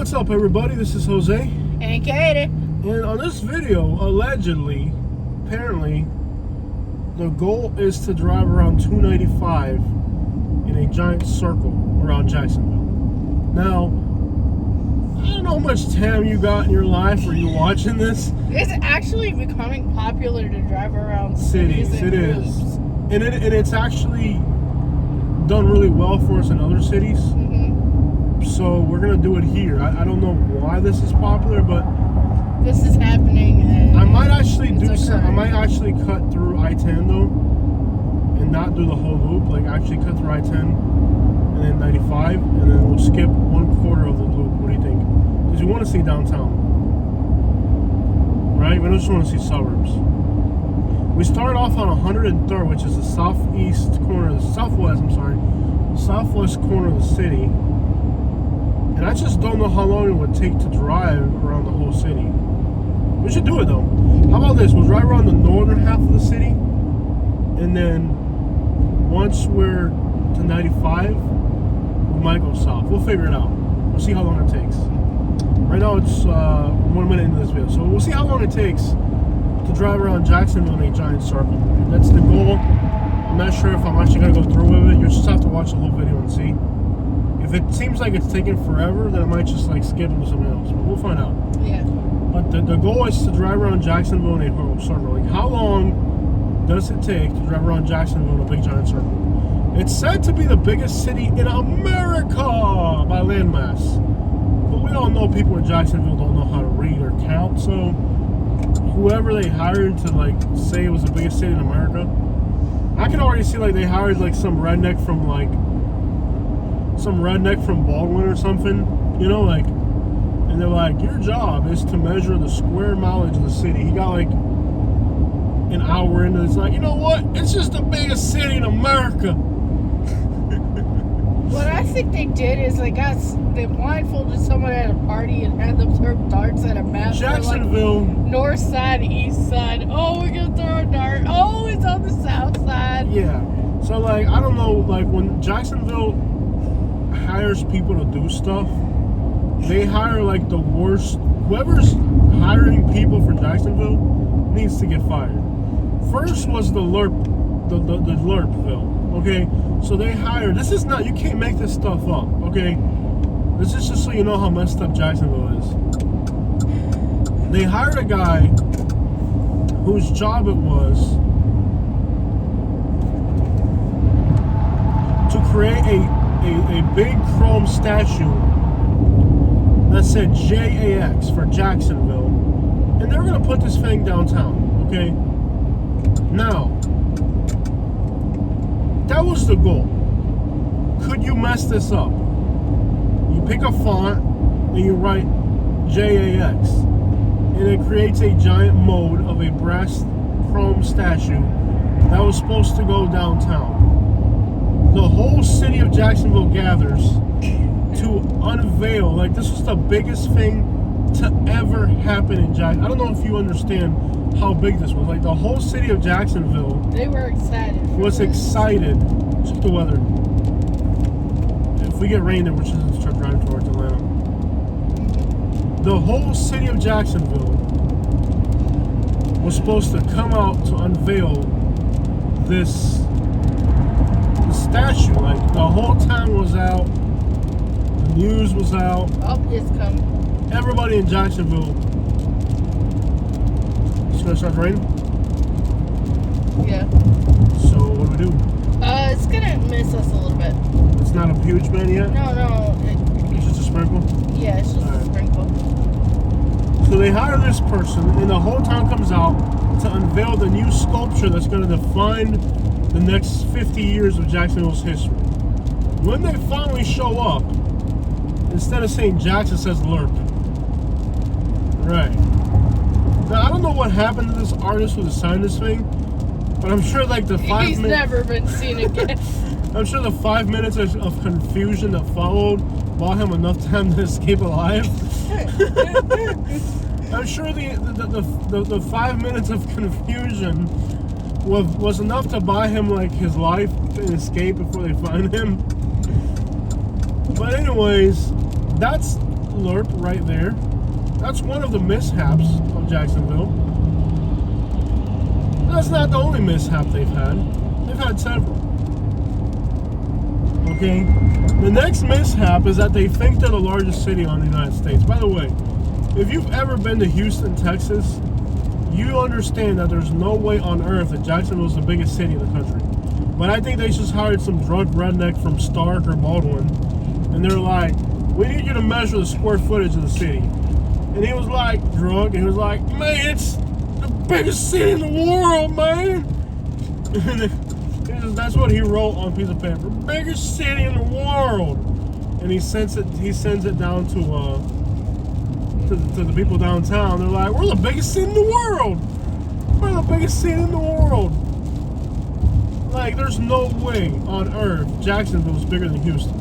What's up, everybody? This is Jose. And Katie. And on this video, apparently, the goal is to drive around 295 in a giant circle around Jacksonville. Now, I don't know how much time you got in your life where you're watching this. It's actually becoming popular to drive around Cities, and it is. And it's actually done really well for us in other cities. Mm-hmm. So we're going to do it here. I don't know why this is popular, but this is happening. I might actually I might actually cut through I-10 though, and not do the whole loop. Like actually cut through I-10 and then 95, and then we'll skip 1/4 of the loop. What do you think? Because you want to see downtown, right? We don't just want to see suburbs. We start off on 103rd, which is the southwest corner of the city. And I just don't know how long it would take to drive around the whole city. We should do it though. How about this? We'll drive around the northern half of the city, and then once we're to 95, we might go south. We'll figure it out. We'll see how long it takes. Right now it's 1 minute into this video, so we'll see how long it takes to drive around Jacksonville in a giant circle. That's the goal. I'm not sure if I'm actually going to go through with it. You just have to watch the whole video and see. If it seems like it's taking forever, then I might just like skip into something else. But we'll find out. Yeah. But the goal is to drive around Jacksonville in a circle. Like, how long does it take to drive around Jacksonville in a big giant circle? It's said to be the biggest city in America by landmass. But we all know people in Jacksonville don't know how to read or count. So whoever they hired to like say it was the biggest city in America, I can already see like they hired like some redneck from Baldwin or something, you know, like, and they're like, your job is to measure the square mileage of the city. He got like an hour into it. It's like, you know what? It's just the biggest city in America. What I think they did is they blindfolded someone at a party and had them throw darts at a map. Jacksonville. Like, north side, east side. Oh, we're going to throw a dart. Oh, it's on the south side. Yeah. So, like, I don't know, like, when Jacksonville hires people to do stuff, they hire like the worst. Whoever's hiring people for Jacksonville needs to get fired. First was the Lerp, the Lerpville. Okay, so they hired. This is not. You can't make this stuff up. Okay, this is just so you know how messed up Jacksonville is. They hired a guy whose job it was to create a big chrome statue that said JAX for Jacksonville, and they're gonna put this thing downtown. Okay, now that was the goal. Could you mess this up? You pick a font and you write JAX, and it creates a giant mold of a brass chrome statue that was supposed to go downtown. The whole city of Jacksonville gathers to unveil, like, this was the biggest thing to ever happen in Jacksonville. I don't know if you understand how big this was. Like, the whole city of Jacksonville, they were excited. Excited. Check the weather. If we get rain, then we're just going to start driving towards Atlanta. The whole city of Jacksonville was supposed to come out to unveil this statue. Like, the whole town was out, the news was out. Oh, it's coming. Everybody in Jacksonville. It's gonna start raining. Yeah. So what do we do? It's gonna miss us a little bit. It's not a huge man yet. No. It's just a sprinkle. Yeah, it's just a sprinkle. So they hire this person, and the whole town comes out to unveil the new sculpture that's gonna define the next 50 years of Jacksonville's history. When they finally show up, instead of saying Jax, it says Lerp. Right. Now, I don't know what happened to this artist who designed this thing, but I'm sure like the 5 minutes... He's never been seen again. I'm sure the 5 minutes of confusion that followed bought him enough time to escape alive. I'm sure the 5 minutes of confusion was enough to buy him like his life and escape before they find him. But anyways, that's Lerp right there. That's one of the mishaps of Jacksonville. That's not the only mishap they've had. They've had several. Okay? The next mishap is that they think they're the largest city on the United States. By the way, if you've ever been to Houston, Texas, you understand that there's no way on earth that Jacksonville is the biggest city in the country. But I think they just hired some drunk redneck from Stark or Baldwin, and they're like, we need you to measure the square footage of the city. And he was like, drunk, and he was like, man, it's the biggest city in the world, man. That's what he wrote on a piece of paper. Biggest city in the world. And he sends it down to the people downtown. They're like, we're the biggest city in the world. We're the biggest city in the world. Like, there's no way on earth Jacksonville is bigger than Houston.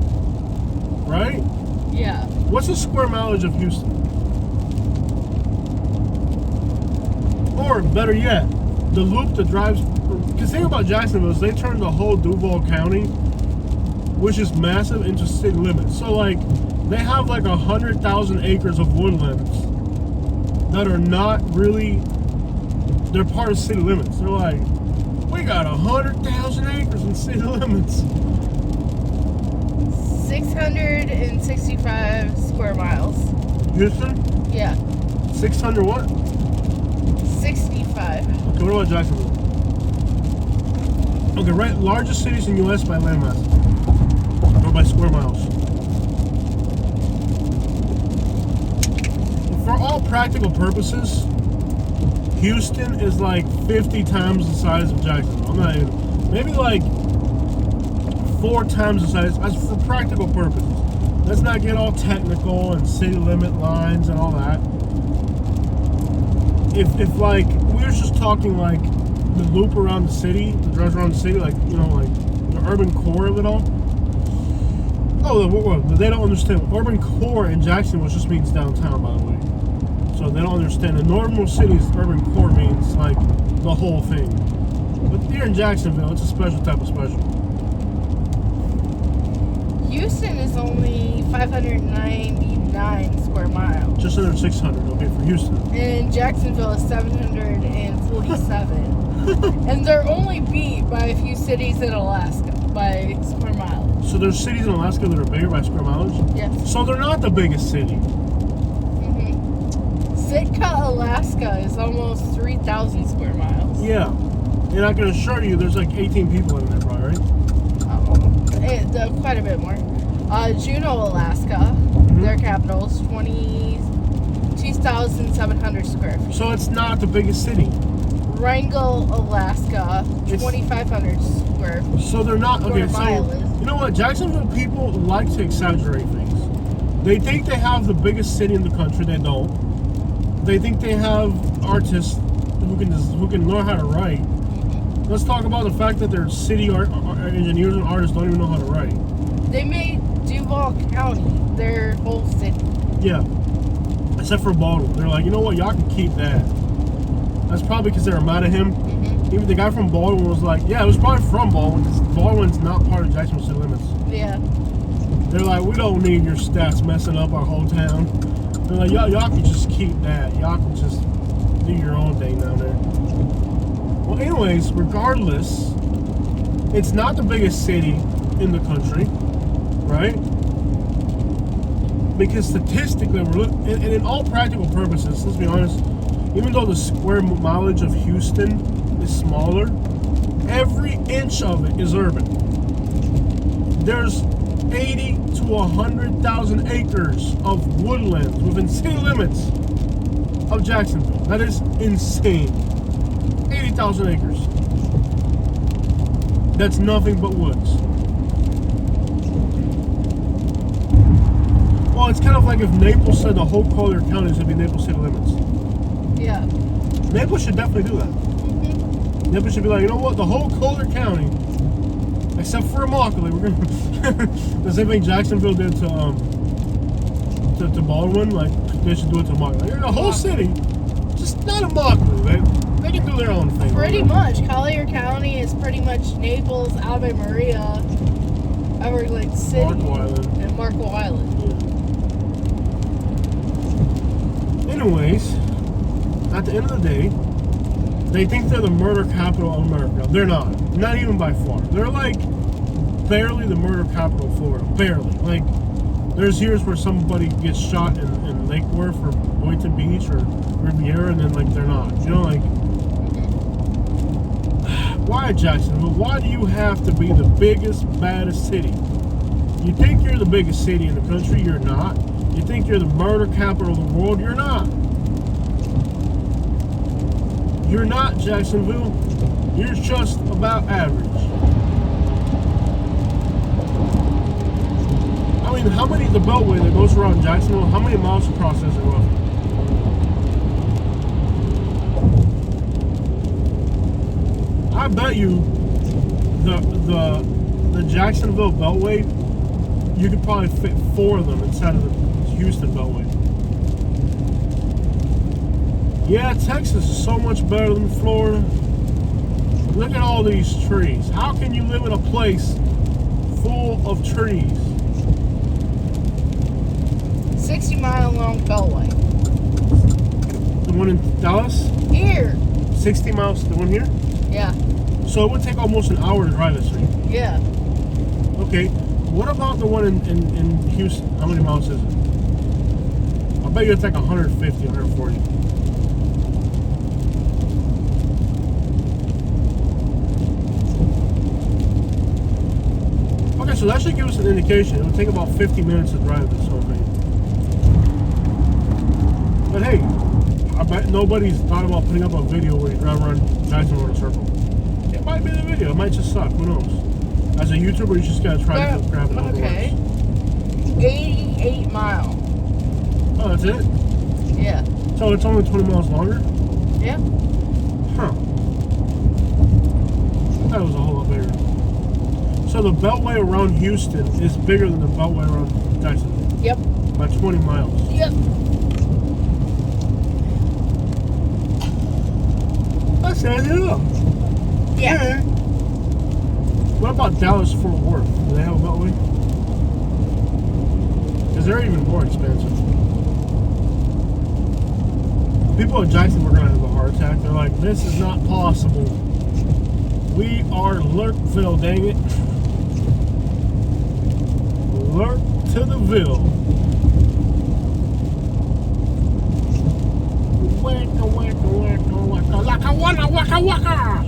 Right? Yeah. What's the square mileage of Houston? Or, better yet, the loop that drives... Because the thing about Jacksonville is they turned the whole Duval County, which is massive, into city limits. So, like, they have like 100,000 acres of woodlands that are not really... They're part of city limits. They're like, we got 100,000 acres in city limits. 665 square miles. Houston? Yeah. 600 what? 65. Okay, what about Jacksonville? Okay, right, largest cities in U.S. by landmass. Or by square miles. For all practical purposes, Houston is like 50 times the size of Jacksonville. I'm not even, maybe like 4 times the size, as for practical purposes. Let's not get all technical and city limit lines and all that. If like, we were just talking like the loop around the city, the drive around the city, like, you know, like the urban core of it all. Oh, they don't understand. Urban core in Jacksonville just means downtown, by the way. So they don't understand. The normal city's urban core means like the whole thing. But here in Jacksonville, it's a special type of special. Houston is only 599 square miles. Just under 600, okay, for Houston. And Jacksonville is 747. And they're only beat by a few cities in Alaska by square mileage. So there's cities in Alaska that are bigger by square mileage? Yes. So they're not the biggest city. Sitka, Alaska is almost 3,000 square miles. Yeah. And I can assure you there's like 18 people in there probably, right? Quite a bit more. Juneau, Alaska, their capital is 22,700 square feet. So it's not the biggest city. Wrangell, Alaska, 2,500 square feet. So they're not, okay, so, mileage. you know what, Jacksonville people like to exaggerate things. They think they have the biggest city in the country, they don't. They think they have artists who can learn how to write. Let's talk about the fact that their city engineers and artists don't even know how to write. They made Duval County their whole city. Yeah. Except for Baldwin. They're like, you know what, y'all can keep that. That's probably because they were mad at him. Even the guy from Baldwin was like, yeah, it was probably from Baldwin because Baldwin's not part of Jacksonville city limits. Yeah. They're like, we don't need your stats messing up our whole town. They're like, y'all can just keep that. Y'all can just do your own thing down there. Well, anyways, regardless, it's not the biggest city in the country, right? Because statistically, and in all practical purposes, let's be honest, even though the square mileage of Houston is smaller, every inch of it is urban. There's 80 to 100,000 acres of woodlands within city limits of Jacksonville. That is insane. 80,000 acres. That's nothing but woods. Well, it's kind of like if Naples said the whole Collier County should be Naples city limits. Yeah. Naples should definitely do that. Naples should be like, you know what, the whole Collier County, except for Immokalee, we're gonna the same thing Jacksonville did to Baldwin, like they should do it to Immokalee. Like, the whole city, just not Immokalee. They can do their own thing. Pretty much. Collier County is pretty much Naples, Ave Maria, Everglades City, Marco Island. and Marco Island. Yeah. anyways, at the end of the day, they think they're the murder capital of America. They're not. Not even by far. They're like barely the murder capital of Florida. Barely. Like, there's years where somebody gets shot in Lake Worth or Boynton Beach or Riviera, and then like they're not. You know, like, why Jacksonville? Why do you have to be the biggest, baddest city? You think you're the biggest city in the country? You're not. You think you're the murder capital of the world? You're not. You're not, Jacksonville. You're just about average. I mean, how many, the Beltway that goes around Jacksonville, how many miles across is it roughly? I bet you the Jacksonville Beltway, you could probably fit 4 of them inside of the Houston Beltway. Yeah, Texas is so much better than Florida. Look at all these trees. How can you live in a place full of trees? 60-mile long Beltway. The one in Dallas? Here. 60 miles, the one here? Yeah. So it would take almost an hour to drive this thing. Yeah. Okay. What about the one in Houston? How many miles is it? I bet you it's like 150, 140. Okay, so that should give us an indication. It would take about 50 minutes to drive this whole thing. But hey, I bet nobody's thought about putting up a video where you drive around Jacksonville in a circle. It might be the video. It might just suck. Who knows? As a YouTuber, you just gotta try to grab it. Okay. 88 miles. Oh, that's it? Yeah. So it's only 20 miles longer? Yeah. Huh. That was a whole lot bigger. So the Beltway around Houston is bigger than the Beltway around Jacksonville? Yep. By 20 miles? Yep. That's it, Yeah. Okay. What about Dallas Fort Worth? Do they have a Beltway? Because they're even more expensive. People in Jacksonville are going to have a heart attack. They're like, this is not possible. We are Lerpville, dang it. Lerp to the Ville. Waka, waka, waka, waka. Laka, wana, waka, waka.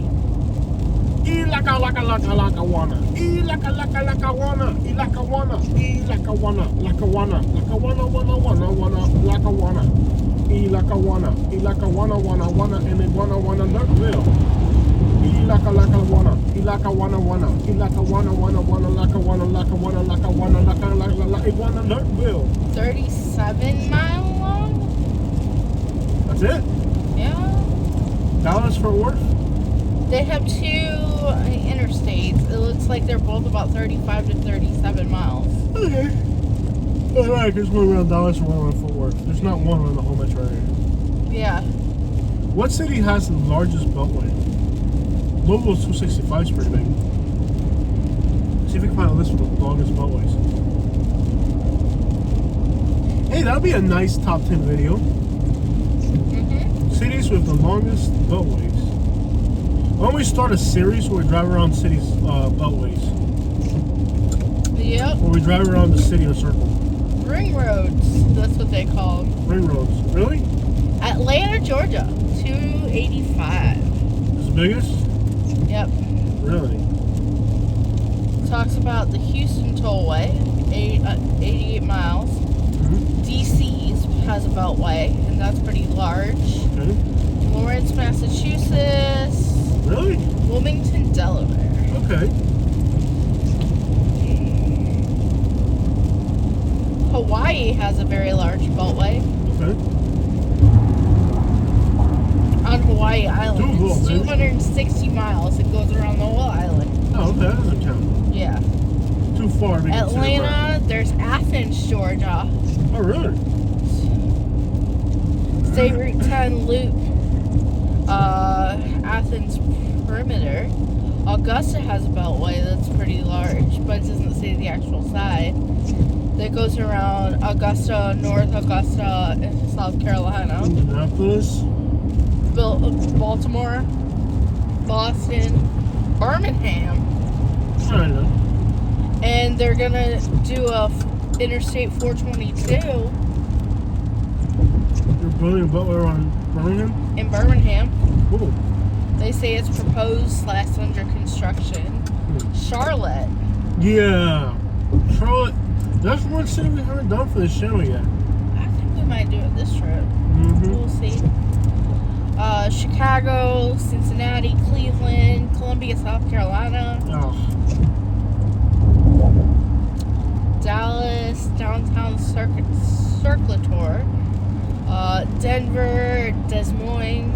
E laka, laka, laka, laka, wana. E laka, laka, laka, wana. E laka, wana. E laka, wana. Laka, wana. Laka, wana, wana, wana, wana. Laka, wana. E laka, wana. E laka, wana, wana, wana. And then wana, wana, Lerpville. Ilaka laka wana, ilaka wana wana, ilaka wana wana wana, laka wana laka wana laka wana laka laka laka iguana Lerpville. 37 mile long? That's it? Yeah. Dallas Fort Worth? They have 2 interstates. It looks like they're both about 35 to 37 miles. Okay. Alright, there's one around Dallas and one around Fort Worth. There's not one around the whole metro area. Yeah. What city has the largest beltway? Louisville 265 is pretty big. See if we can find a list of the longest beltways. Hey, that'll be a nice top 10 video. Cities with the longest beltways. Why don't we start a series where we drive around cities' beltways? Yep. Where we drive around the city in a circle. Ring roads. That's what they call them. Ring roads. Really? Atlanta, Georgia. 285. It's the biggest? Yep. Really? Talks about the Houston Tollway, 88 miles. DC's has a beltway, and that's pretty large. Okay. Lawrence, Massachusetts. Really? Wilmington, Delaware. Okay. Hawaii has a very large beltway. Okay. On Hawaii Island. Cool, It's man. 260 miles. It goes around the whole island. Oh, okay. That doesn't count. Yeah. Too far to be considered right. Atlanta, there's Athens, Georgia. Oh, really? State Route 10 Loop. Athens Perimeter. Augusta has a beltway that's pretty large, but it doesn't say the actual size. that goes around Augusta, North Augusta, and South Carolina. Indianapolis. Baltimore, Boston, Birmingham. Kinda. And they're gonna do a Interstate 422 You're building a beltway around Birmingham? in Birmingham. Cool. They say it's proposed / under construction. Charlotte. Yeah. Charlotte. That's one city we haven't done for this channel yet. I think we might do it this trip. Mm-hmm. We'll see. Chicago, Cincinnati, Cleveland, Columbia, South Carolina. Oh. Dallas, Downtown Circulator. Denver, Des Moines.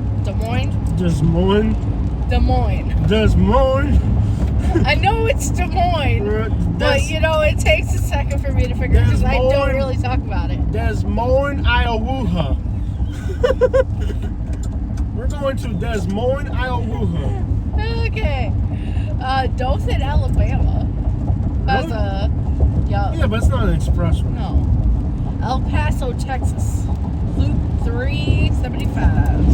I know it's Des Moines, but you know, it takes a second for me to figure out because I don't really talk about it. Des Moines, Iowa. We're going to Des Moines, Iowa. Okay. Dothan, Alabama. Has a Yeah, but it's not an expressway. No. El Paso, Texas. Loop 375.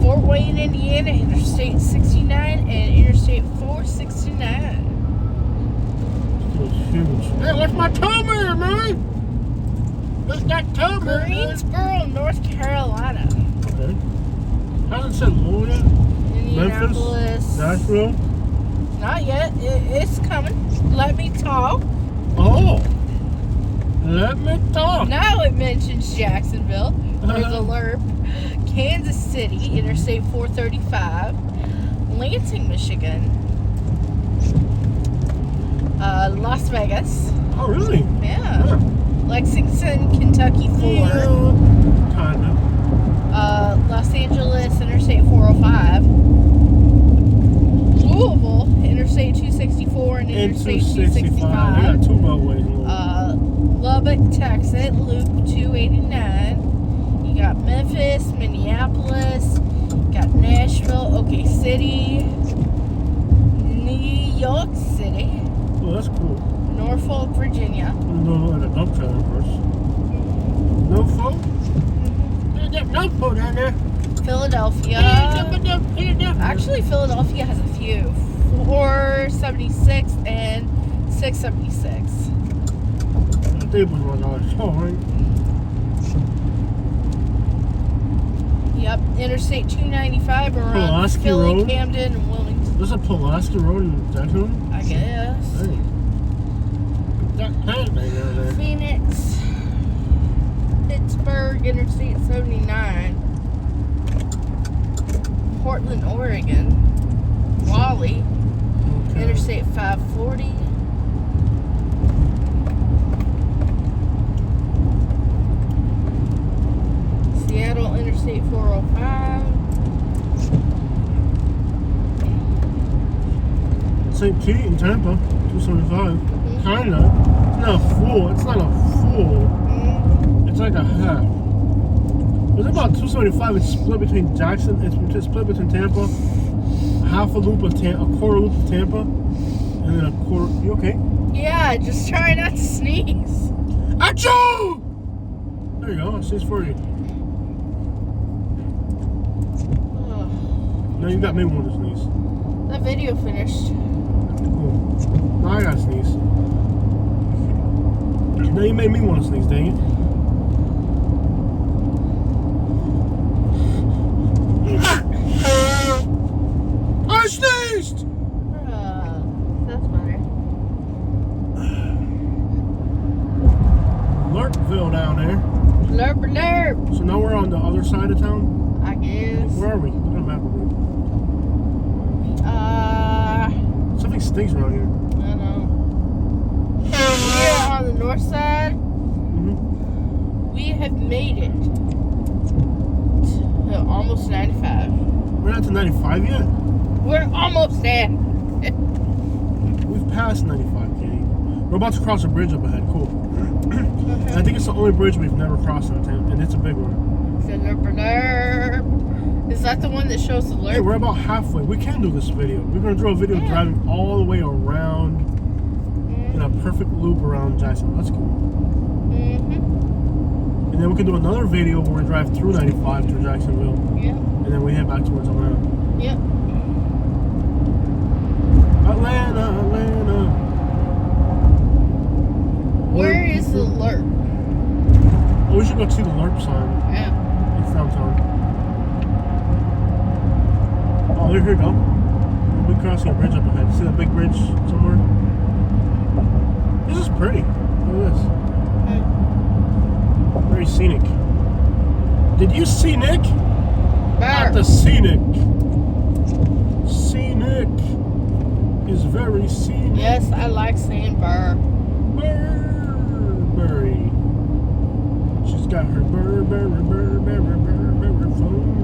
Fort Wayne, Indiana, Interstate 69 and Interstate 469. It's huge. Hey, what's my timer, man? What's that timer? Greensboro, North Carolina. Okay. Hasn't said Louisville, Memphis, Indianapolis. Nashville. Not yet. It's coming. Let me talk. Oh. Let me talk. Now it mentions Jacksonville. There's a Lerp. Kansas City, Interstate 435. Lansing, Michigan. Las Vegas. Oh, really? Yeah. Huh. Lexington, Kentucky 4. Kinda. Los Angeles, Interstate 405. Louisville, Interstate 264 and Interstate 265. We got two beltways in Louisville. Lubbock, Texas, Loop 289. You got Memphis, Minneapolis, got Nashville, OK City, New York City. Oh, that's cool. Norfolk, Virginia. No, like a dump trailer first. Norfolk? There's that Norfolk down there. Philadelphia. Actually, Philadelphia has a few. 476 and 676. They was one on the show, right? Yep, Interstate 295 around Pulaski Philly, Road? Camden, and Wilmington. There's a Pulaski Road in Jacksonville? I guess. Hey. That tank thing over there. Phoenix, Pittsburgh, Interstate 79. Portland, Oregon. Raleigh, Okay. Interstate 540. Seattle, Interstate 405. St. Pete in Tampa, 275. Kinda. Not a full. It's not a full. It's like a half. It's about 275. It's split between Jackson. It's split between Tampa. Half a loop of Tampa, a quarter loop of Tampa, and then a quarter. You okay? Yeah, just try not to sneeze. Achoo! There you go. I sneezed for you. Ugh. Now you got me one to sneeze. That video finished. Cool. Now I gotta sneeze. Now you made me want to sneeze, dang it. I sneezed! That's better. Lerpville down there. Lerp, lerp. So now we're on the other side of town? I guess. Where are we? Look at the map. Something stinks around here. I know. We're on the north side. Mm-hmm. We have made it to almost 95. We're not to 95 yet? We're almost there. We've passed 95, Katie. We're about to cross a bridge up ahead. Cool. And I think it's the only bridge we've never crossed in town, and it's a big one. It's a lerp, lerp. Is that the one that shows the Hey, lerp? we're about halfway. We can do this video. We're going to do a video driving all the way around in a perfect loop around Jacksonville. That's cool. And then we can do another video where we drive through 95 through Jacksonville. Yeah. And then we head back towards Atlanta. Yep. Atlanta. Where is the Lerp? Oh, we should go see the Lerp sign. Yeah. It's downtown. Oh, here we go. We'll be crossing a bridge up ahead. See that big bridge somewhere? This is pretty. Look at this. Very scenic. Did you see Nick? At the Scenic. Scenic is very scenic. Yes, I like saying burr. Burberry. She's got her Burberry phone.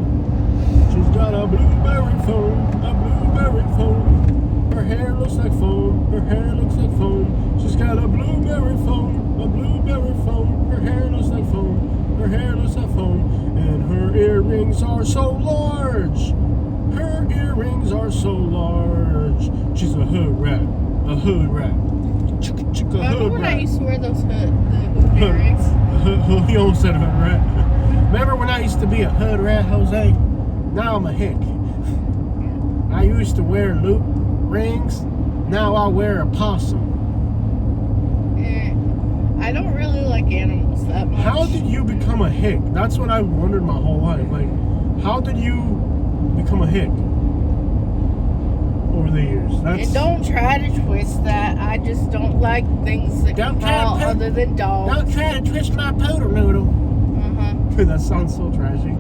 She's got a blueberry phone. Her hair looks like foam. She's got a blueberry phone. Her hair looks like foam. And her earrings are so large. She's a hood rat. Remember when I used to wear those hood earrings? He almost said hood rat. Remember when I used to be a hood rat, Jose? Now I'm a hick. I used to wear loop rings. Now I wear a possum. I don't really like animals that much. How did you become a hick? That's what I've wondered my whole life. Like, how did you become a hick over the years? And don't try to twist that. I just don't like things that can crawl other than dogs. Don't try to twist my poodle noodle. Dude, that sounds so trashy.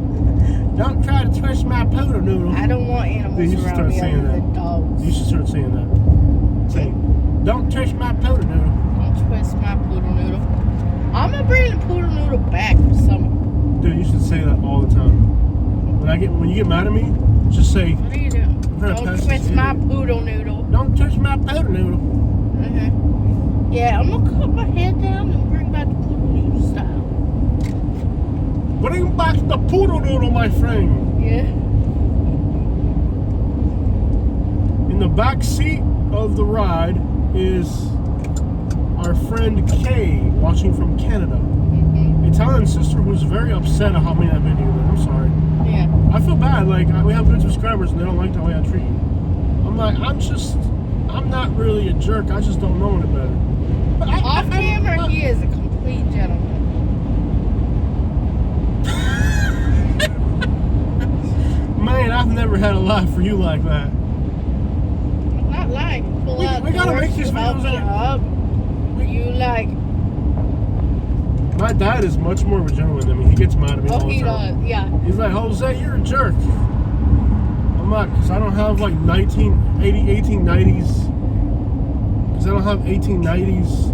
Don't try to twist my poodle noodle. I don't want animals around me other than dogs. You should start saying that. Say, don't twist my poodle noodle. Don't twist my poodle noodle. I'm gonna bring the poodle noodle back for summer. Dude, you should say that all the time. When you get mad at me, just say, what are you doing? Don't twist my poodle noodle. Don't twist my poodle noodle. Yeah, I'm gonna cut my head down and bring back the poodle noodle style. Bring back the poodle noodle, my friend. Yeah. In the back seat of the ride is our friend Kay, watching from Canada. Italian sister who's very upset at how many I've been here. I'm sorry. Yeah. I feel bad. Like, we have good subscribers and they don't like the way I treat you. I'm like, I'm not really a jerk. I just don't know any better. But off camera, he is a complete gentleman. Man, I've never had a laugh for you like that. I'm not lying. We gotta make these videos up. You like. My dad is much more of a gentleman than me. He gets mad at me all the time. He does, yeah. He's like, Jose, you're a jerk. I'm not, because I don't have like 1890s. Because I don't have 1890s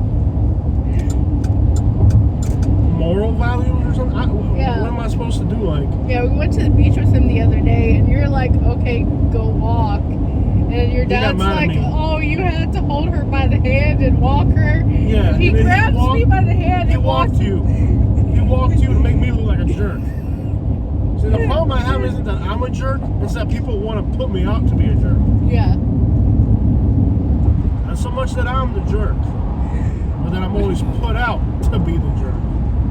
moral values or something. Yeah. What am I supposed to do? Like? Yeah, we went to the beach with him the other day, and you're like, okay, go walk. And your dad's like, oh, you had to hold her by the hand and walk her. Yeah. He grabs me by the hand and walks you. He walked you to make me look like a jerk. See, the problem I have isn't that I'm a jerk, it's that people want to put me out to be a jerk. Yeah. Not so much that I'm the jerk, but that I'm always put out to be the jerk.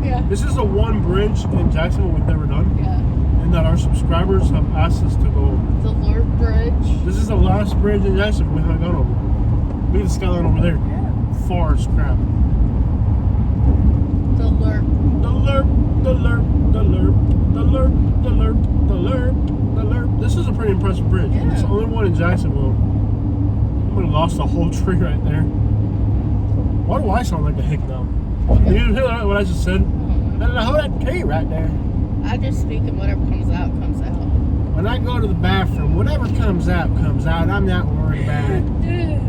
Yeah. This is the one bridge in Jacksonville we've never done. Yeah. And that our subscribers have asked us to go over. The Lerp Bridge. This is the last bridge in Jacksonville we haven't gone over. Look at the skyline over there. Yeah. Far as crap. The Lerp. The Lerp, the Lerp, the Lerp, the Lerp, the Lerp, the Lerp, the Lerp. This is a pretty impressive bridge. Yeah. It's the only one in Jacksonville. I would have lost the whole tree right there. Why do I sound like a hick now? Did you hear what I just said? I don't know that tree right there. I just speak and whatever comes out, comes out. When I go to the bathroom, whatever comes out, comes out. I'm not worried about it.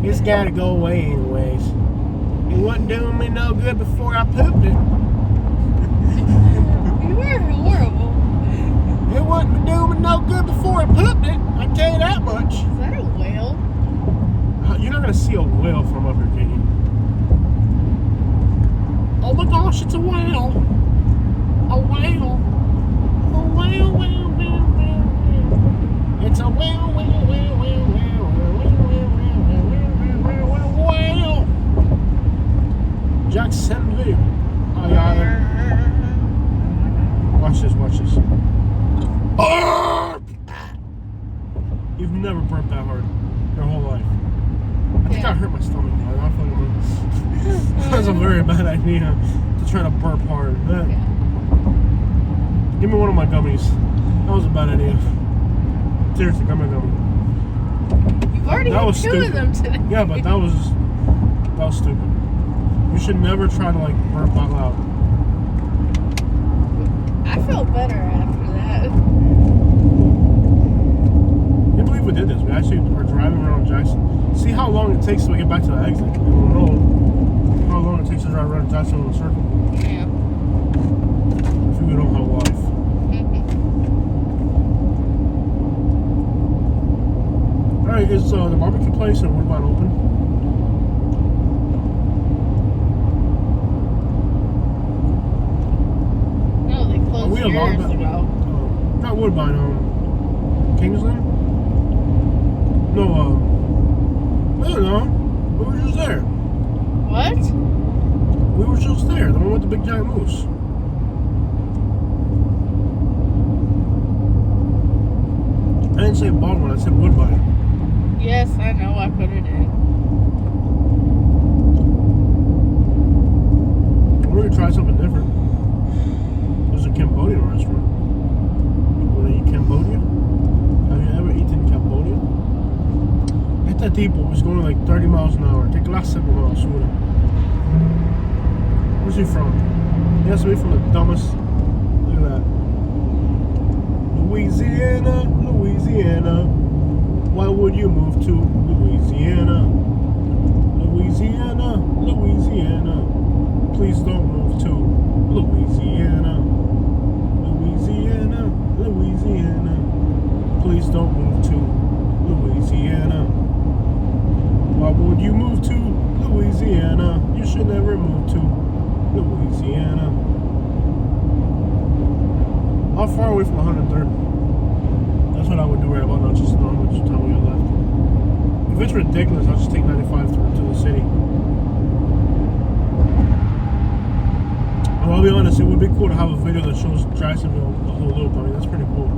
It's got to go away anyways. It wasn't doing me no good before I pooped it. You were horrible. It wasn't doing me no good before I pooped it. I tell you that much. Is that a whale? You're not going to see a whale from up here, Katie. Oh my gosh, it's a whale. A whale. A whale, whale, whale, whale, whale. It's a whale, whale, whale, whale, whale, whale, whale, whale, whale, whale, whale, whale, whale. never burped that hard your whole life. I think I hurt my stomach now. I don't know. That's a very bad idea to try to burp hard. Give me one of my gummies. That was a bad idea. Seriously, give me a gummy. You've already had two of them today. Yeah, but that was stupid. You should never try to like burp out loud. I felt better after that. I can't believe we did this. We actually are driving around Jackson. See how long it takes to get back to the exit. And we'll know how long it takes to drive around Jackson in a circle. Yeah. If we don't have life. Alright, is the barbecue place in Woodland open? No, they closed years ago. Not Woodbine, Kingsland? No, I don't know. We were just there. What? We were just there. The one with the big giant moose. I didn't say Baldwin, I said Woodbine. Yes, I know. I put it in. We're gonna try something different. There's a Cambodian restaurant. Wanna eat Cambodia? Have you ever eaten Cambodia? Este tipo was going like 30 miles an hour. Take clase con la basura. Where's he from? He has to be from the dumbest. Look at that. Louisiana, Louisiana. Why would you move to Louisiana? Louisiana, Louisiana. Please don't move to Louisiana. Louisiana, Louisiana. Please don't move to Louisiana. Why would you move to Louisiana? You should never move to Louisiana. How far away from 103rd? That's what I would do right about now, just to know how much time we got left. If it's ridiculous, I'll just take 95 to the city. I'll be honest, it would be cool to have a video that shows Jacksonville the whole loop. I mean, that's pretty cool.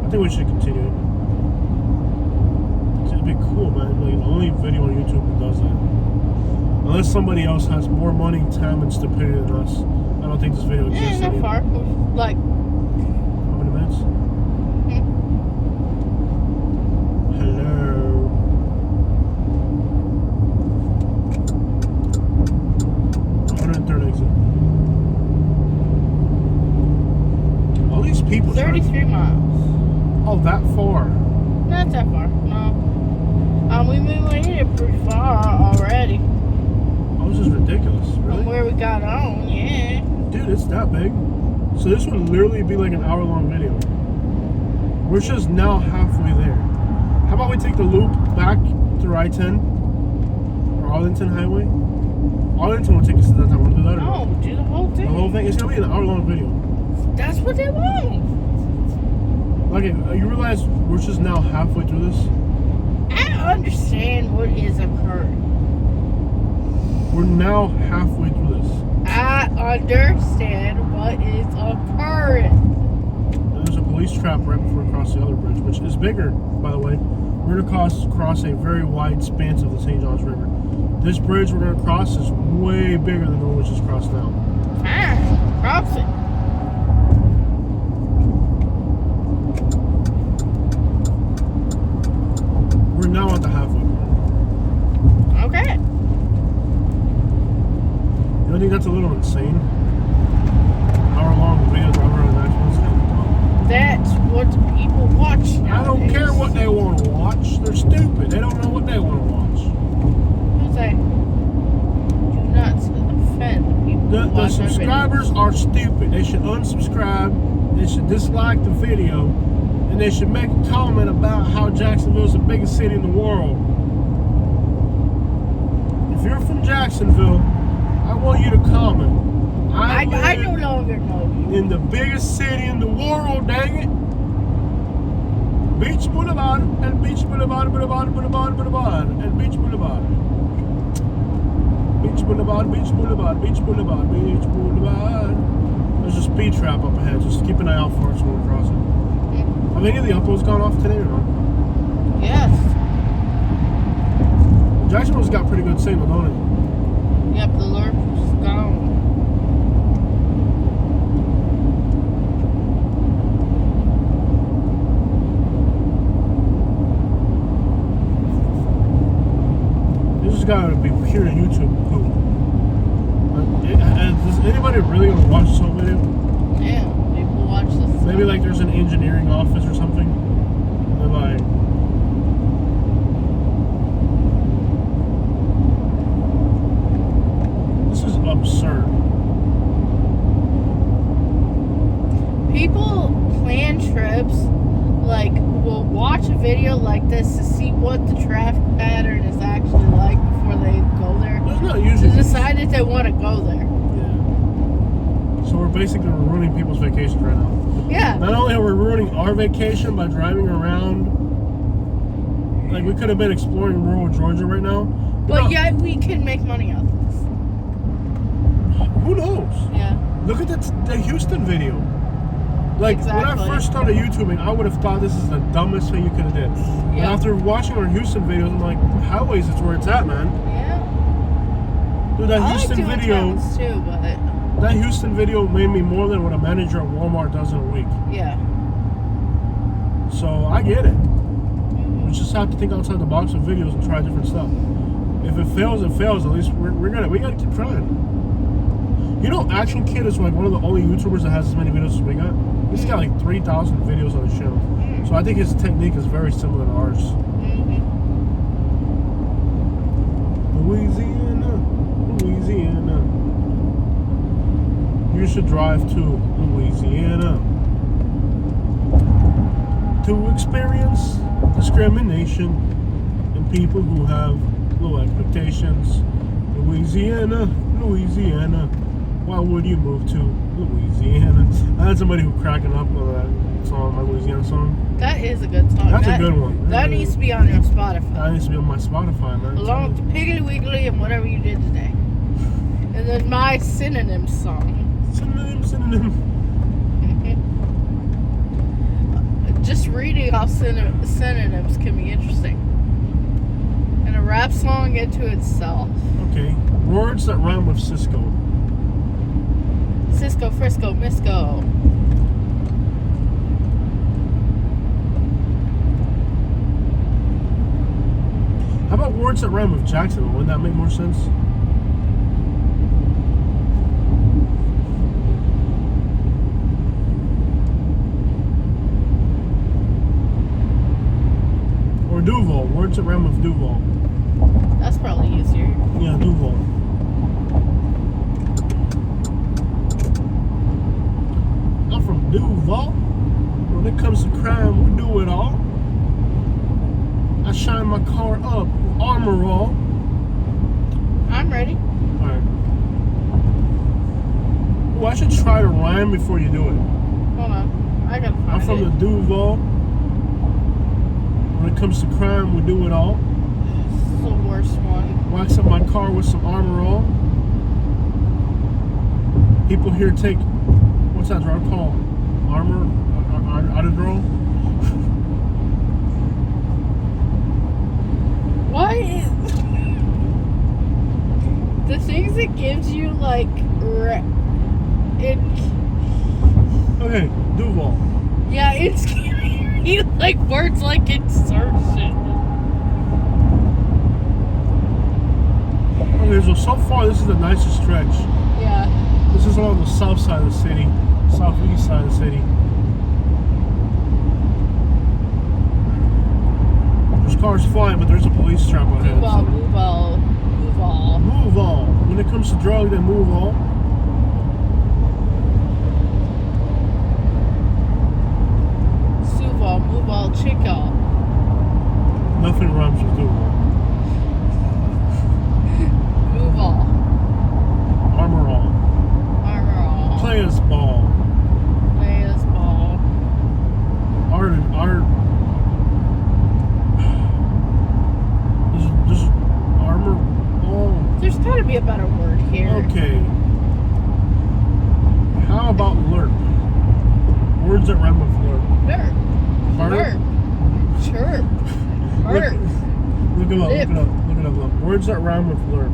I think we should continue it. It'd be cool, man. Like, the only video on YouTube that does that. Unless somebody else has more money, time, and stupidity than us. I don't think this video exists. Not far. Like, how many minutes? Hello. Exit. All these people. 33 miles. Oh, that far? Not that far. No. We made it pretty far already. Oh, this is ridiculous. Really? From where we got on, yeah. Dude, it's that big. So this would literally be like an hour-long video. We're just now halfway there. How about we take the loop back through I-10 or Arlington Highway? Arlington will take us to that time. Want to do that or no? Do the whole thing. The whole thing? It's going to be an hour-long video. That's what they want. Like, you realize we're just now halfway through this? I understand what is occurring. We're now halfway through this. I understand what is occurring. And there's a police trap right before we cross the other bridge, which is bigger, by the way. We're going to cross a very wide span of the St. Johns River. This bridge we're going to cross is way bigger than the one we just crossed now. Fine. Cross it. We're now at the halfway point. Okay. You don't think that's a little insane? Hour-long video drive around Jacksonville. That's what people watch nowadays. I don't care what they want to watch. They're stupid. They don't know what they want to watch. Who's that? Do not offend the people who The watch our subscribers are stupid. They should unsubscribe. They should dislike the video. And they should make a comment about how Jacksonville is the biggest city in the world. If you're from Jacksonville, I want you to comment. I no longer know you. In the biggest city in the world, dang it. Beach Boulevard and Beach Boulevard, Boulevard, Boulevard, Boulevard, and Beach Boulevard. Beach Boulevard, Beach Boulevard, Beach Boulevard, Beach Boulevard. There's a speed trap up ahead. Just keep an eye out for us when we cross it. Have any of the uploads gone off today or not? Yes. Jacksonville's got pretty good signal, don't it? Yep, the Lerp is gone. This has got to be pure YouTube poop. Is anybody really gonna watch this whole video? Yeah, people watch this. Maybe like there's an engineering office or something. And they're like, this is absurd. People plan trips, like, will watch a video like this to see what the traffic pattern is actually like before they go there. There's not usually To decide if they want to go there. Yeah. So we're basically ruining people's vacations right now. Yeah. Not only are we ruining our vacation by driving around, like we could have been exploring rural Georgia right now. But yet we can make money out of this. Who knows? Yeah. Look at the Houston video. Like, when I Exactly. first started YouTubing, I would have thought this is the dumbest thing you could have did. And Yeah. after watching our Houston videos, I'm like, highways is where it's at, man. Yeah. Dude, that I like Houston doing video, towns too, but that Houston video made me more than what a manager at Walmart does in a week. yeah. So I get it. We just have to think outside the box of videos and try different stuff. If it fails, it fails. At least we gotta keep trying. You know, Action Kid is like one of the only YouTubers that has as many videos as we got. He's got like 3,000 videos on his channel. So I think his technique is very similar to ours. Mm-hmm. Louisiana. You should drive to Louisiana to experience discrimination and people who have low expectations. Louisiana. Why would you move to Louisiana? I had somebody who cracking up on that song, my Louisiana song. That is a good song. That's a good one. That needs to be on your Spotify. That needs to be on my Spotify, man. Along with the Piggly Wiggly and whatever you did today. And then my synonym song. Synonym. Just reading off synonyms can be interesting. And a rap song into itself. Okay. Words that rhyme with Cisco. Cisco, Frisco, Misco. How about words that rhyme with Jacksonville? Wouldn't that make more sense? Or Duval. Words that rhyme with Duval. That's probably easier. Yeah, Duval. I'm from Duval. When it comes to crime, we do it all. I shine my car up with armor all. I'm ready. Alright. Well, I should try to rhyme before you do it. Hold on. I gotta find I'm from the Duval. When it comes to crime, we do it all. This is the worst one. Wax up my car with some armor all. People here take, what's that drug called? Armor? Adderall? Why is... the things it gives you, like, Okay, Duval. yeah, it's giving you, like, words like insertion. Okay, so far this is the nicest stretch. Yeah. This is along the south side of the city, southeast side of the city. There's cars flying, but there's a police trap ahead. Move on, move on, move on. Move on. When it comes to drugs, then move on. Suval, move on, chica. Nothing rhymes with Duval. Move on. Armor on. Armor. Players ball. Players ball. Art. There's armor ball. There's gotta be a better word here. Okay. How about Lerp? Words that rhyme with Lerp. Lerp. Lerp? Lerp. Chirp. Lerp. Look it up. Look it up. Words that rhyme with lerp.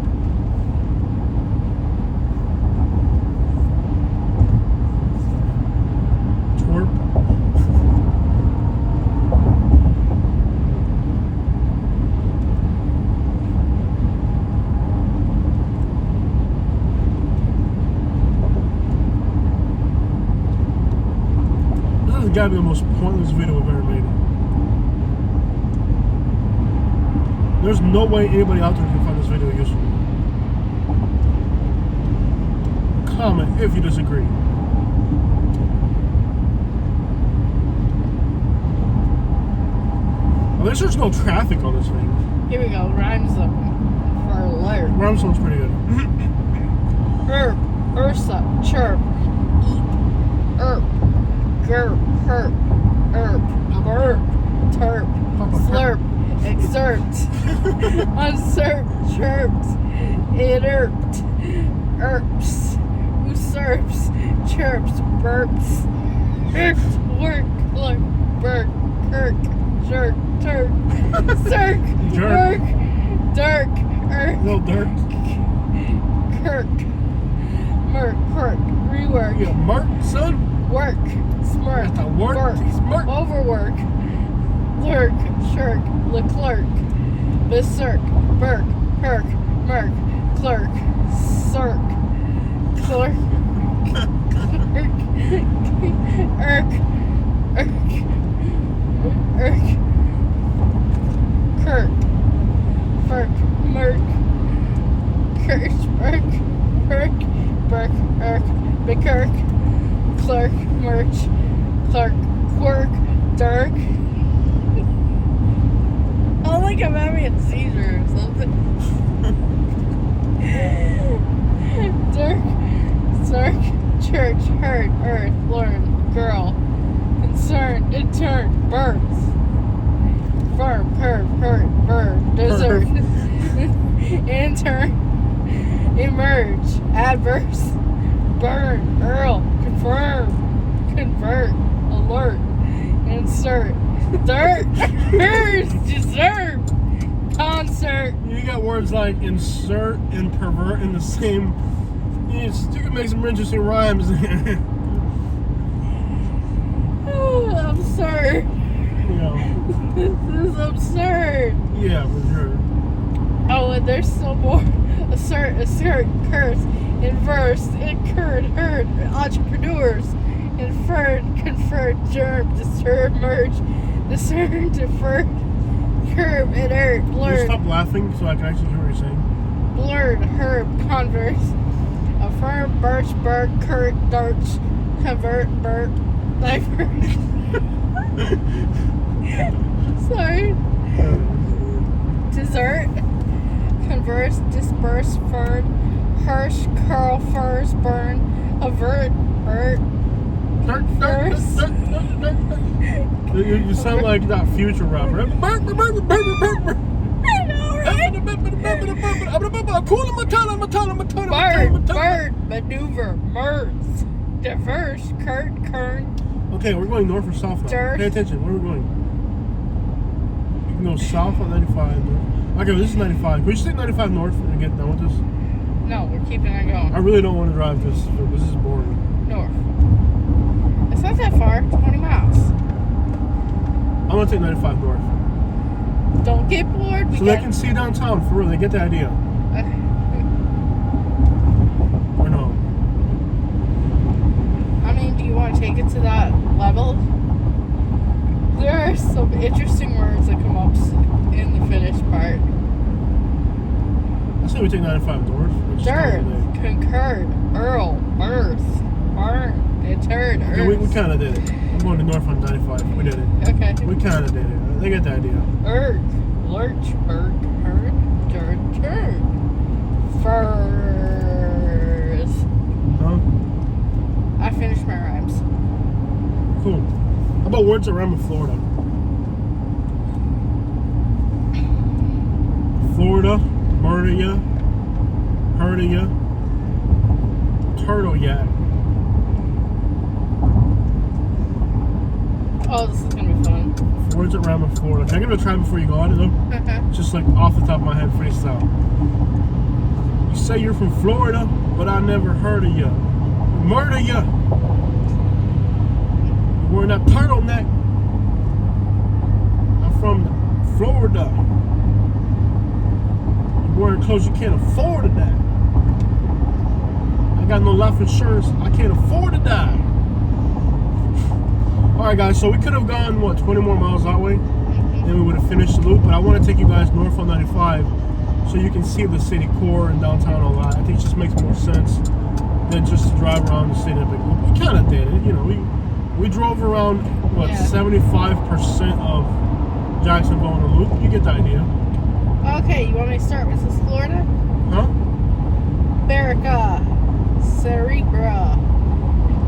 Twerp. This has got to be the most pointless video we've ever made. There's no way anybody out there can find this video useful. Comment if you disagree. At least there's no traffic on this thing. Here we go. Rhymes them for Lerp. Rhyme sounds pretty good. Herb, Ursa, chirp, eep, erp, gerp, herp, erp, burp, terp, slurp, exert, unsert, chirped, interpt, erps, usurps, chirps, burps, irked, work, look, burk, kirk, jerk, turk, circ, Jerk. work, dirk, irk, Little dirt. kirk, merk, perk, rework, Yeah, Mark, son. work, smirk, That's a work. burk, Smart. overwork, lurk, shirk, leclerc, berserk, burk, perk, merc, clerk, circ, clerk, irk, kirk, firk, merc, kirch, perk, burk, irk, bekirk, clerk, merch, clerk, quirk, dirk. Oh, like I'm having a seizure or something. Dirk, circ, church, herd, earth, learn, girl, concern, intern, birds, firm, curve, hurt, bird, desert, intern, emerge, adverse, burn, earl, confirm, convert, alert, insert, dirt, hers, deserve, concert. You got words like insert and pervert in the same. You can make some interesting rhymes. Absurd. You know. This is absurd. Yeah, for sure. Oh, and there's still more. Assert, curse, inverse, incurred, herd, entrepreneurs, inferred, conferred, germ, disturb, merge, discern, deferred, curb, inert, Can you blurred, stop laughing so I can actually hear what you're saying? blurred, herb, converse, affirm, birch, bird, curt, darch, convert, burp, divert. Sorry. Dessert, converse, disperse, fern, hirsch, curl, furs, burn, avert, hurt, verse. You sound like that future rapper. I know, right? Bird, maneuver, mirth, diverse, curt, kern. Okay, we're going north or south now. Dirt. Pay attention. Where are we going? You can go south on 95. Okay, well, this is 95. Can we just take 95 north and get done with this? No, we're keeping on going. I really don't want to drive this. This is boring. North. It's not that far, 20 miles. I'm going to take 95 north. Don't get bored. So they can see downtown, for real. They get the idea. Or no? I mean, do you want to take it to that level? There are some interesting words that come up in the finished part. I say we take 95 north. Dirt, concurred, earl, earth, barn, deterred, earth. Yeah, we kind of did it. I'm going to north on 95. We did it. Okay. We kind of did it. They get the idea. Erg, lurch, berg, herd, dirt, turn. Furs. Huh? I finished my rhymes. Cool. How about words that rhyme with Florida? Florida, murder ya, hurt ya, turtle yak. Oh, this is gonna be fun. For Words that rhyme with Florida. Can I give it a try before you go on it though? Just like off the top of my head, freestyle. You say you're from Florida, but I never heard of you. Murder you. You're wearing that turtleneck. I'm from Florida. You're wearing clothes you can't afford to die. I got no life insurance. I can't afford to die. Alright guys, so we could have gone, what, 20 more miles that way? Then we would have finished the loop, but I want to take you guys north on 95 so you can see the city core and downtown a lot. I think it just makes more sense than just to drive around the city. We kind of did it, you know. We drove around, what, 75% of Jacksonville on the loop. You get the idea. Okay, you want me to start with this Florida? Huh? Berica, Cerebra,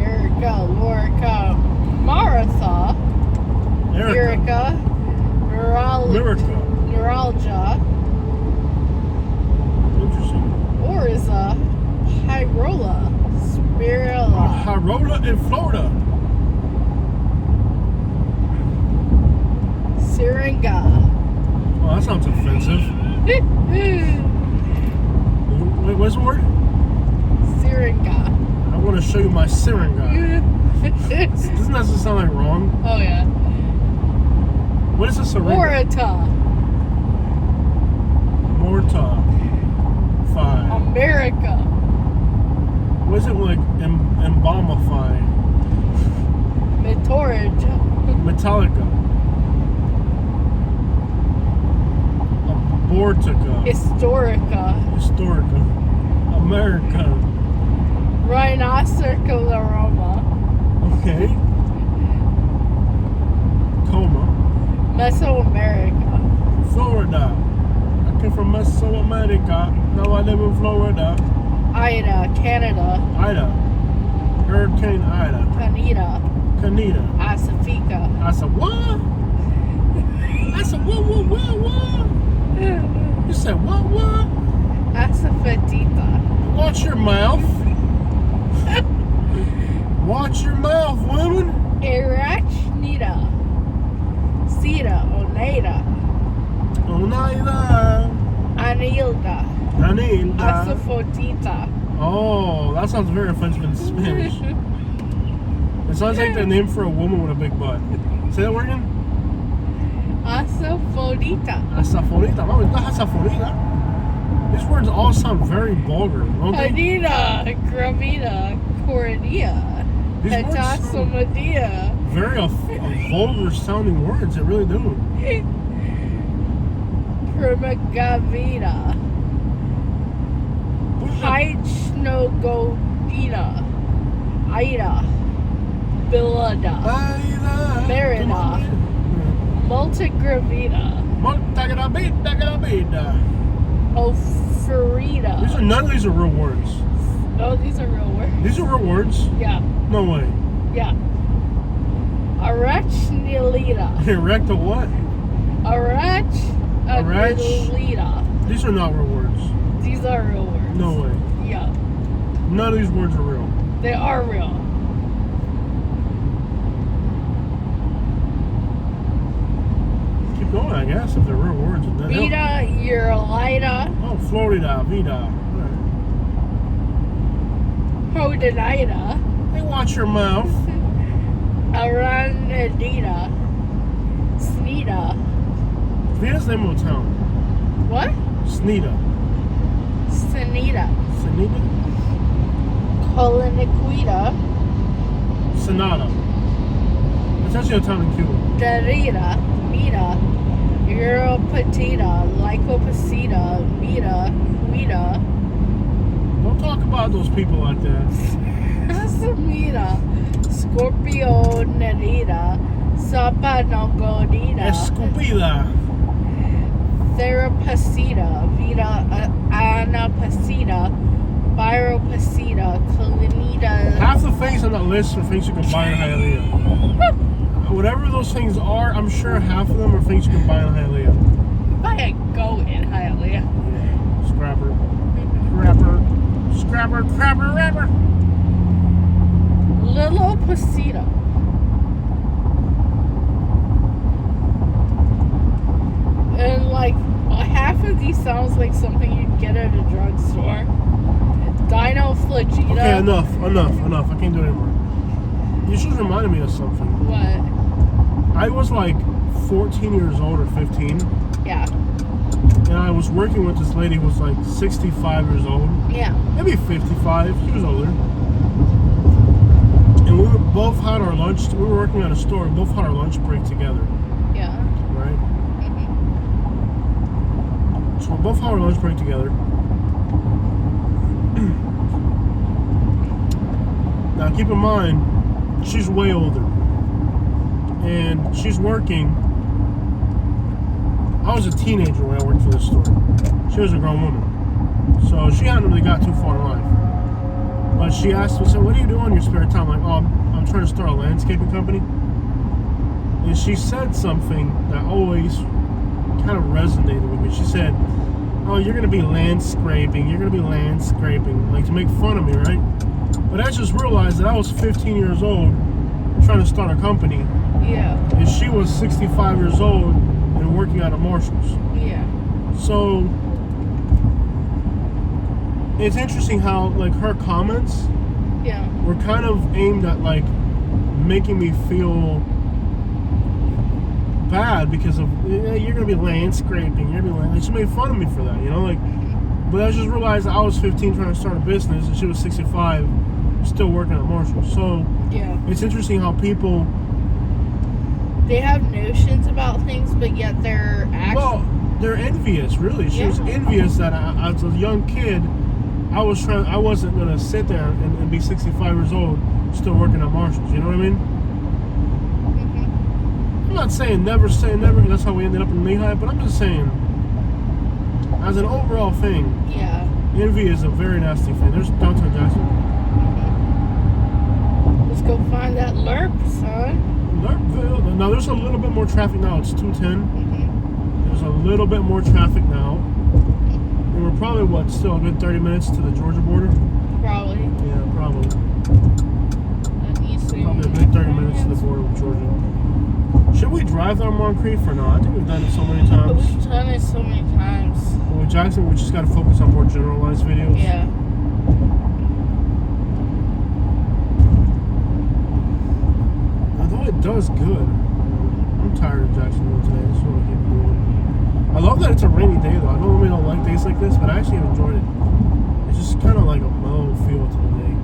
Erica, Lorica, Maratha, Erica, Neuralgia, Interesting. Oriza, Hyrola, Spirilla, Hyrola in Florida. Syringa. Oh, that sounds offensive. Wait, what's the word? Syringa. I want to show you my syringa. Doesn't that just sound like wrong? Oh yeah. What is a syringa? Morta. 5. America. What is it like embalmify? Meteorage. Metallica. Abortica. Historica. Historica. America. Rhinocerosaroma. Okay. Coma. Mesoamerica. Florida. I came from Mesoamerica. Now I live in Florida. Ida, Canada. Ida. Hurricane Ida. Canida. Canida. Pacifica. I said, what? I said, what? You said, what? Asafoetida. Watch your mouth. Watch your mouth, woman. Arachnida. Sida, Oneida. Oneida. Anilda. Anilda. Asafoetida. Oh, that sounds very offensive in Spanish. It sounds like the name for a woman with a big butt. Say that word again? Asafoetida. Asafonita. What was that? Asafonita? These words all sound very vulgar, don't they? Anita, Gravida, Cordia. These words sound Pentasomadia. very vulgar sounding words. They really do. Primagavida. Hychnogodina. Ida. Billada. Merida. Multigravida. Ophrida. None of these are real words. No, these are real words. These are real words? Yeah. No way. Yeah. Arachnilida. Erect a what? Arachnilida. These are not real words. These are real words. No way. Yeah. None of these words are real. They are real. Keep going, I guess, if they're real words. Vida, Uralida. Oh, Florida, Vida. Hodonida. Hey, watch your mouth. Aranadina. Snida. Vida's the name of a town. What? Snida. Snida. Snida? Coliniquida. Sonata. It's actually a town in Cuba. Darida. Mida. Europatida. Lycopacida. Mida. Quida. Don't talk about those people like that. Asamida. Scorpio Nerida. Sapanogodida. Escupida. Therapacida. Vida Anapacida. Biropacida. Calinida. Half the things on that list are things you can buy in Hialeah. Whatever those things are, I'm sure half of them are things you can buy in Hialeah. Buy a goat in Hialeah. Yeah. Scrapper. Rapper. Little Pasita. Flidgy sounds like something you'd get at a drugstore. Dino Flidgy, you know? Okay, enough. I can't do it anymore. You just reminded me of something. What? I was like 14 years old or 15. Yeah. And I was working with this lady who was like 65 years old. Yeah. Maybe 55. She was older. And we were both had our lunch. We were working at a store and both had our lunch break together. Yeah. Right? So we both had our lunch break together. Now keep in mind, she's way older. And she's working. I was a teenager when I worked for this store. She was a grown woman. So she hadn't really got too far in life. But she asked me, so what do you do in your spare time? I'm like, oh, I'm trying to start a landscaping company. And she said something that always kind of resonated with me. She said, oh, you're going to be landscaping. You're going to be landscaping. Like to make fun of me, right? But I just realized that I was 15 years old trying to start a company. Yeah. And she was 65 years old and working out of Marshall's. Yeah. So it's interesting how like her comments were kind of aimed at like making me feel bad because of you're gonna be landscaping, you're gonna be and she made fun of me for that, you know, like. But I just realized I was 15 trying to start a business and she was 65 still working at Marshall's. So it's interesting how people they have notions about things, but yet they're actually they're envious. Really, she was envious that as a young kid, I wasn't gonna sit there and be 65 years old still working at Marshall's. You know what I mean? I'm not saying never say never, because that's how we ended up in Lehigh. But I'm just saying, as an overall thing, envy is a very nasty thing. There's downtown Jacksonville. Let's go find that Lerp, son. Lerpville. Now there's a little bit more traffic now. It's 210. There's a little bit more traffic now. And we're probably, still a good 30 minutes to the Georgia border? Probably. Yeah, probably. Probably a good 30 minutes to the border with Georgia. Should we drive down Moncrief or not? I think we've done it so many times. We've done it so many times. Well, with Jackson, we just got to focus on more generalized videos. Yeah. Although it does good. I'm tired of Jacksonville today. I just want to keep moving. I love that it's a rainy day though. I normally don't like days like this, but I actually have enjoyed it. It's just kind of like a mellow feel to the day.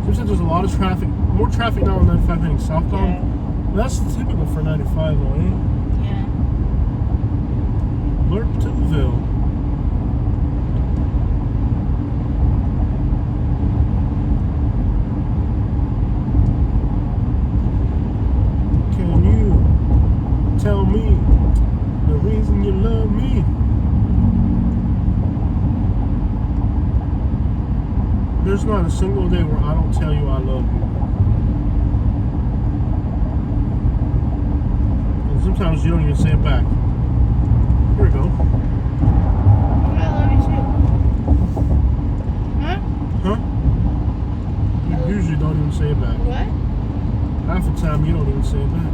Seems like there's a lot of traffic, more traffic now on 95 heading southbound. But that's typical for 95 though, eh? Yeah. Lerp to the Ville. Can you tell me the reason you love me? There's not a single day where I don't tell you I love you. And sometimes you don't even say it back. Here we go. I love you too. Huh? Huh? You usually don't even say it back. What? Half the time you don't even say it back.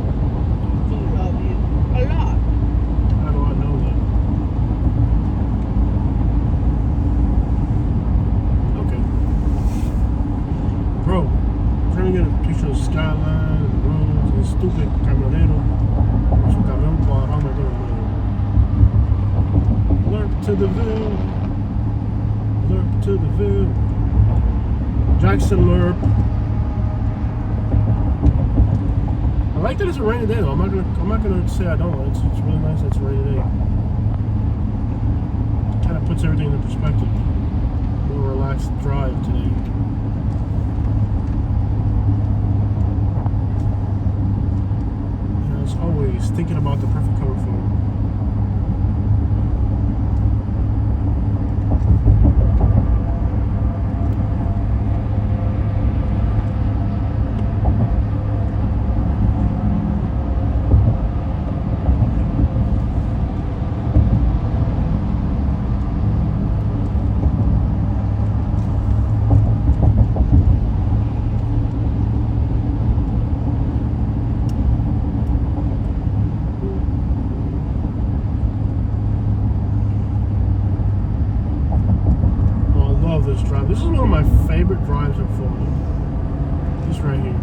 I do love you a lot. How do I know that? Okay. Bro, I'm trying to get a picture of the skyline and the roads and stupid camionero. Su camión cuadrado me todo el medio. Lerp to the Ville. Lerp to the Ville. Jackson Lerp. I like that it's a rainy day though. I'm not gonna say I don't. It's really nice that it's a rainy day. Kind of puts everything into perspective. A little relaxed drive today. And as always, thinking about the perfect cover photo. favorite drives in Florida. This right here.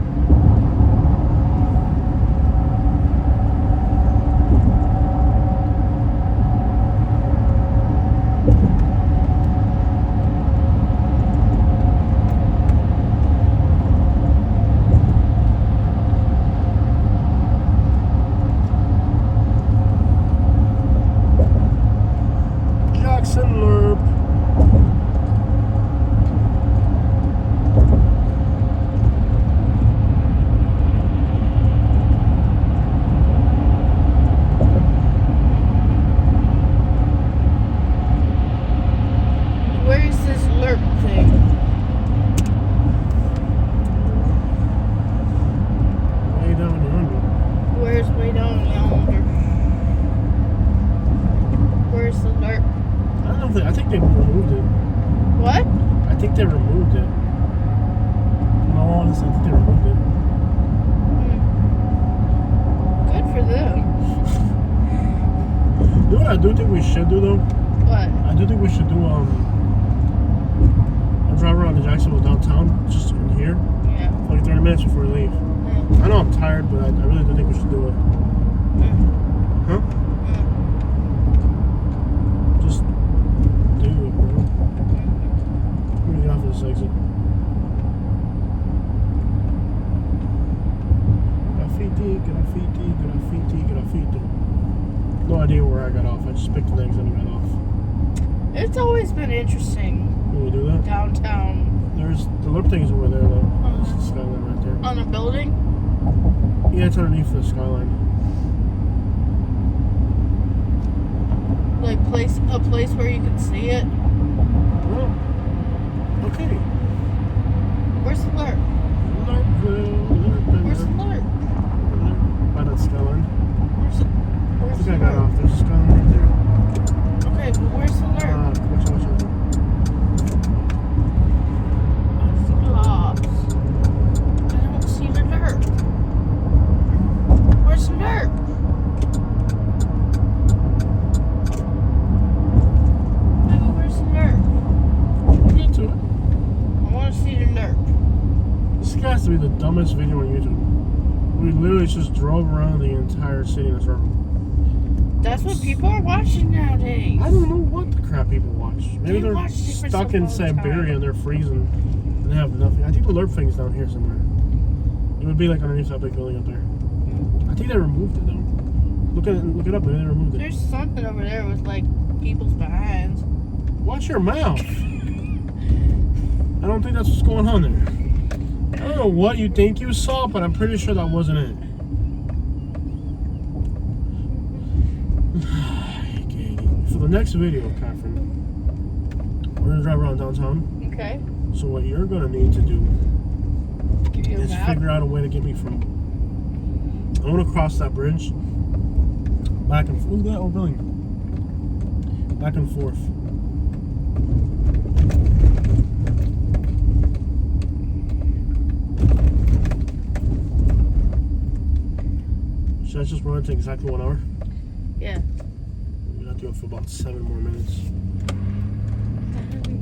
Jackson Lerp. Where's this Lerp thing? Way down yonder. Where's way down yonder? Where's the Lerp? I don't think. I think they removed it. What? I think they removed it. No, honestly, I think they removed it. Good for them. You know what I do think we should do though? What? I do think we should do a drive around to Jacksonville downtown, just in here, Yeah. for like 30 minutes before we leave. I know I'm tired, but I really do think we should do it. Huh? Just do it, bro. Let me get off of this exit. Graffiti. No idea where I got off. I just picked the things and got off. It's always been interesting. Can we do that? Downtown. There's the Lerp thing is over there though. That's the skyline right there. On a building? Yeah, it's underneath the skyline. Like a place where you can see it? Well, okay. Where's the Lerp? Lerpville. Where's the Lerp? By that skyline. Where's the I think I Lerp? got off. There's a skyline right there. Okay, but where's the Lerp? Watch out. Flops. I don't see the Lerp. Where's the Lerp? Baby, where's the Lerp? Get to it. I want to see the Lerp. This has to be the dumbest video on YouTube. We literally just drove around the entire city in a circle. That's what people are watching nowadays. I don't know what the crap people watch. Maybe They they're watch different stuck stuff in all the time. Siberia and they're freezing and they have nothing. I think the Lerp thing's down here somewhere. It would be like underneath that big building up there. I think they removed it though. Look it up. Maybe they removed it. There's something over there with like people's behinds. Watch your mouth. I don't think that's what's going on there. I don't know what you think you saw, but I'm pretty sure that wasn't it. Okay. For the next video, Catherine, we're gonna drive around downtown. Okay. So what you're gonna need to do Give you a is map. figure out a way to get me from. I want to cross that bridge. Back and forth. Look at that old building. Back and forth. Should I just run it to exactly 1 hour? Yeah. We have to go for about 7 more minutes.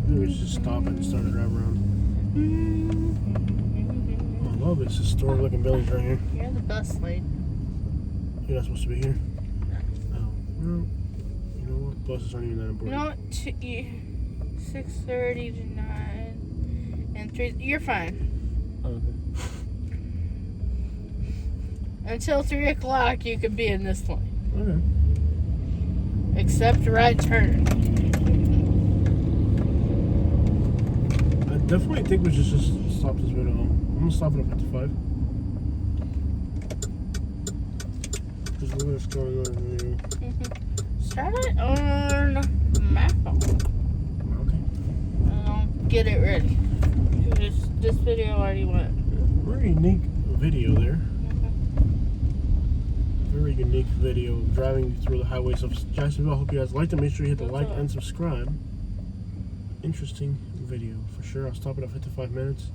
Maybe we should just stop and start to drive around. Oh, I love this historic looking buildings right here. You're the bus lady. You're not supposed to be here. Oh, well, you know what? Buses aren't even that You important. know what? 6:30 to 9 and 3. You're fine. Oh, okay. Until 3 o'clock, you could be in this lane. Okay. Except right turn. I definitely think we should just stop this video. I'm gonna stop it at 55. Because we're just going on here. Start it on map. Okay. Get it ready. This video already went. Very unique video there. Very unique video of driving through the highways of Jacksonville. I hope you guys liked it. Make sure you hit the like and subscribe. Interesting video for sure. I'll stop it at 55 minutes.